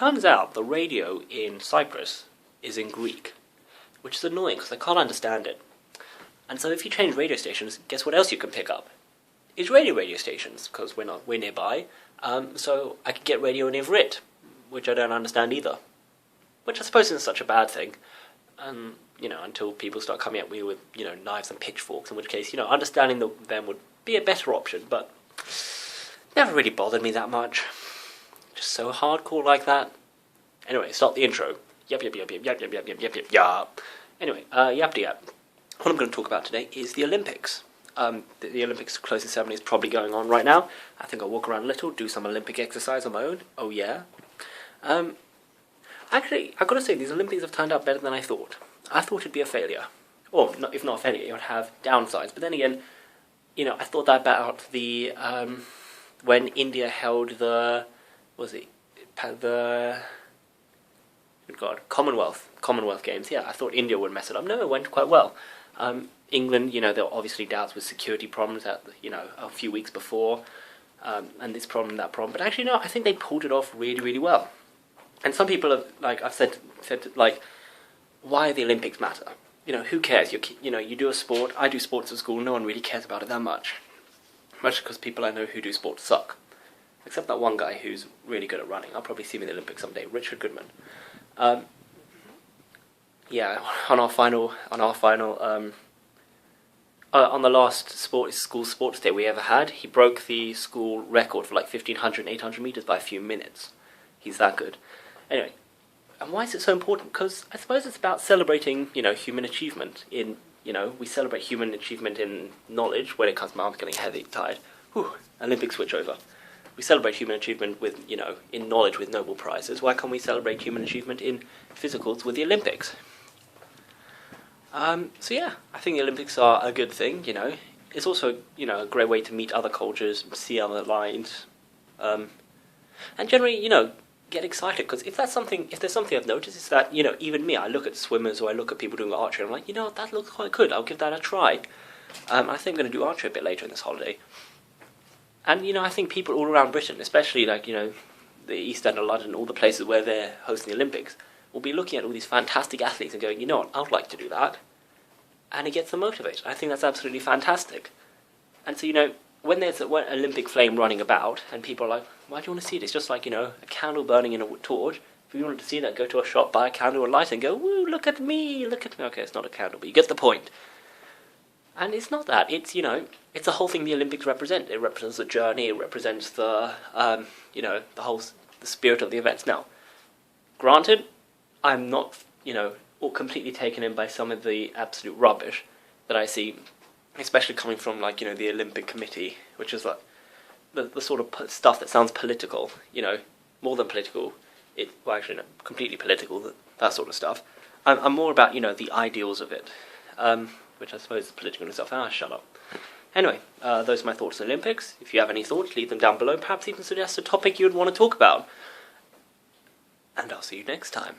turns out the radio in Cyprus is in Greek, which is annoying because I can't understand it. And so if you change radio stations, guess what else you can pick up? Is radio stations, because we're nearby. So I could get radio in Ivrit, which I don't understand either. Which I suppose isn't such a bad thing. Until people start coming at me with, knives and pitchforks, in which case, understanding them would be a better option, but never really bothered me that much. Just so hardcore like that. Anyway, start the intro. Yap, yap, yap, yap, yap, yap, yap, yap, yap, yap, yap. Anyway, Yappidiyap. What I'm going to talk about today is the Olympics. The Olympics closing ceremony is probably going on right now. I think I'll walk around a little, do some Olympic exercise on my own. Oh yeah. Actually, I've got to say, these Olympics have turned out better than I thought. I thought it'd be a failure. Or, if not a failure, it would have downsides. But then again, I thought that about the, when India held the Commonwealth Games. Yeah, I thought India would mess it up. No, it went quite well. England, there were obviously doubts with security problems at, a few weeks before, and this problem, that problem. But actually, no, I think they pulled it off really, really well. And some people have, I've said, why the Olympics matter? Who cares? You do a sport. I do sports at school. No one really cares about it that much. Much because people I know who do sports suck. Except that one guy who's really good at running. I'll probably see him in the Olympics someday. Richard Goodman. On the last school sports day we ever had, he broke the school record for 1,500 and 800 meters by a few minutes. He's that good. Anyway, and why is it so important? Because I suppose it's about celebrating, human achievement in, we celebrate human achievement in knowledge when it comes to my arms getting heavy, tired. Whew, Olympic switch over. We celebrate human achievement with, in knowledge with Nobel Prizes. Why can't we celebrate human achievement in physicals with the Olympics? I think the Olympics are a good thing, It's also, a great way to meet other cultures, see other lines, and generally, get excited, because if there's something I've noticed, is that, even me, I look at swimmers or I look at people doing archery, and I'm like, that looks quite good, I'll give that a try. I think I'm going to do archery a bit later in this holiday. And, I think people all around Britain, especially, the East End of London, all the places where they're hosting the Olympics, will be looking at all these fantastic athletes and going, I would like to do that. And it gets them motivated. I think that's absolutely fantastic. And so, when there's an Olympic flame running about, and people are like, why do you want to see it? It's just like, a candle burning in a torch. If you wanted to see that, go to a shop, buy a candle and light it, and go, woo, look at me. Okay, it's not a candle, but you get the point. And it's not that. It's, it's the whole thing the Olympics represent. It represents the journey. It represents the, the spirit of the events. Now, granted, I'm not, or completely taken in by some of the absolute rubbish that I see, especially coming from, the Olympic Committee, which is, the sort of stuff that sounds political, more than political. Completely political, that sort of stuff. I'm more about, the ideals of it, which I suppose is political in itself. Shut up. Anyway, those are my thoughts on the Olympics. If you have any thoughts, leave them down below. Perhaps even suggest a topic you would want to talk about. And I'll see you next time.